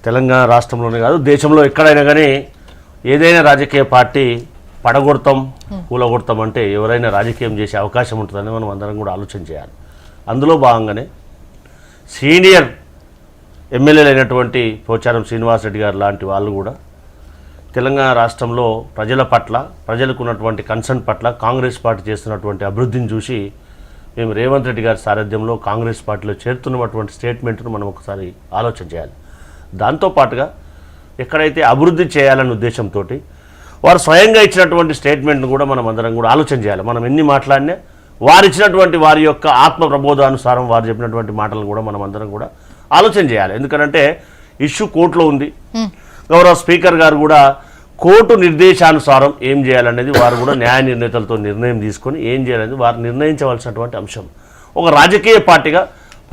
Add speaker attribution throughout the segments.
Speaker 1: తెలంగాణ రాష్ట్రంలోనే కాదు దేశంలో ఎక్కడైనా కానీ ఏదైనా రాజకీయ పార్టీ పడగొడతాం కూలగొడతాం అంటే ఎవరైనా రాజకీయం చేసే అవకాశం ఉంటుందని మనం అందరం కూడా ఆలోచన చేయాలి. అందులో భాగంగానే సీనియర్ ఎమ్మెల్యేలు అయినటువంటి పోచారం శ్రీనివాసరెడ్డి గారు లాంటి వాళ్ళు కూడా తెలంగాణ రాష్ట్రంలో ప్రజల పట్ల ప్రజలకు ఉన్నటువంటి కన్సర్న్ పట్ల కాంగ్రెస్ పార్టీ చేస్తున్నటువంటి అభివృద్ధిని చూసి మేము రేవంత్ రెడ్డి గారి సారథ్యంలో కాంగ్రెస్ పార్టీలో చేరుతున్నటువంటి స్టేట్మెంట్ను మనం ఒకసారి ఆలోచన చేయాలి. దాంతోపాటుగా ఎక్కడైతే అభివృద్ధి చేయాలనే ఉద్దేశంతో వారు స్వయంగా ఇచ్చినటువంటి స్టేట్మెంట్ను కూడా మనం అందరం కూడా ఆలోచన చేయాలి. మనం ఎన్ని మాట్లాడినా వారు ఇచ్చినటువంటి వారి యొక్క ఆత్మ ప్రబోధానుసారం వారు చెప్పినటువంటి మాటలను కూడా మనం అందరం కూడా ఆలోచన చేయాలి. ఎందుకంటే ఇష్యూ కోర్టులో ఉంది. గౌరవ స్పీకర్ గారు కూడా కోర్టు నిర్దేశానుసారం ఏం చేయాలనేది వారు కూడా న్యాయ నిర్ణేతలతో నిర్ణయం తీసుకొని ఏం చేయాలనేది వారు నిర్ణయించవలసినటువంటి అంశం. ఒక రాజకీయ పార్టీగా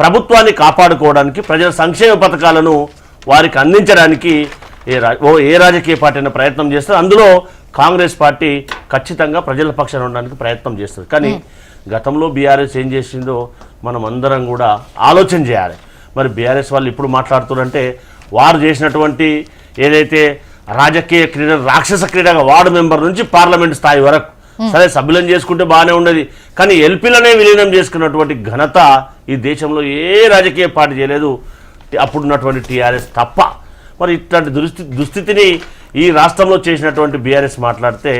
Speaker 1: ప్రభుత్వాన్ని కాపాడుకోవడానికి ప్రజల సంక్షేమ పథకాలను వారికి అందించడానికి ఏ రాజకీయ పార్టీ అయినా ప్రయత్నం చేస్తారు. అందులో కాంగ్రెస్ పార్టీ ఖచ్చితంగా ప్రజల పక్షాన ఉండడానికి ప్రయత్నం చేస్తుంది. కానీ గతంలో బీఆర్ఎస్ ఏం చేసిందో మనం అందరం కూడా ఆలోచన చేయాలి. మరి బీఆర్ఎస్ వాళ్ళు ఇప్పుడు మాట్లాడుతున్నారంటే వారు చేసినటువంటి ఏదైతే రాజకీయ క్రీడ రాక్షస క్రీడగా వార్డు మెంబర్ నుంచి పార్లమెంట్ స్థాయి వరకు సరే సభ్యులను చేసుకుంటే బాగానే ఉండేది. కానీ ఎల్పీలనే విలీనం చేసుకున్నటువంటి ఘనత ఈ దేశంలో ఏ రాజకీయ పార్టీ చేయలేదు, అప్పుడున్నటువంటి టీఆర్ఎస్ తప్ప. మరి ఇట్లాంటి దుస్థితిని ఈ రాష్ట్రంలో చేసినటువంటి బీఆర్ఎస్ మాట్లాడితే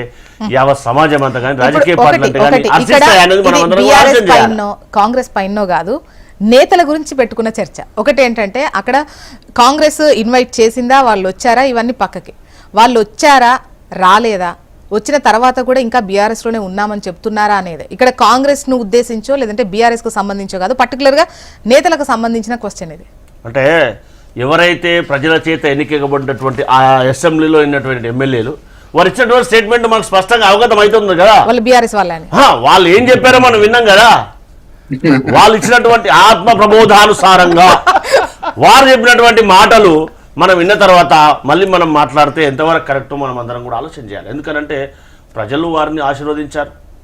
Speaker 1: యావత్ సమాజం అంతా కానీ రాజకీయ పార్టీలు అంటే కానీ
Speaker 2: కాంగ్రెస్ పైనో కాదు నేతల గురించి పెట్టుకున్న చర్చ. ఒకటి ఏంటంటే అక్కడ కాంగ్రెస్ ఇన్వైట్ చేసిందా, వాళ్ళు వచ్చారా, ఇవన్నీ పక్కకి. వాళ్ళు వచ్చారా రాలేదా, వచ్చిన తర్వాత కూడా ఇంకా బీఆర్ఎస్లోనే ఉన్నామని చెప్తున్నారా అనేది ఇక్కడ కాంగ్రెస్ను ఉద్దేశించో లేదంటే బీఆర్ఎస్కు సంబంధించో కాదు, పర్టికులర్గా నేతలకు సంబంధించిన క్వశ్చన్ ఇది.
Speaker 1: అంటే ఎవరైతే ప్రజల చేత ఎన్నికబడినటువంటి ఆ అసెంబ్లీలో ఉన్నటువంటి ఎమ్మెల్యేలు వారు ఇచ్చినటువంటి స్టేట్మెంట్ మనకు స్పష్టంగా అవగతం అవుతుంది కదా.
Speaker 2: వాళ్ళు బీఆర్ఎస్ వాళ్ళని
Speaker 1: వాళ్ళు ఏం చెప్పారో మనం విన్నాం కదా. వాళ్ళు ఇచ్చినటువంటి ఆత్మ ప్రబోధానుసారంగా వారు చెప్పినటువంటి మాటలు మనం విన్న తర్వాత మళ్ళీ మనం మాట్లాడితే ఎంతవరకు కరెక్టో మనం అందరం కూడా ఆలోచన చేయాలి. ఎందుకనంటే ప్రజలు వారిని ఆశీర్వదించారు.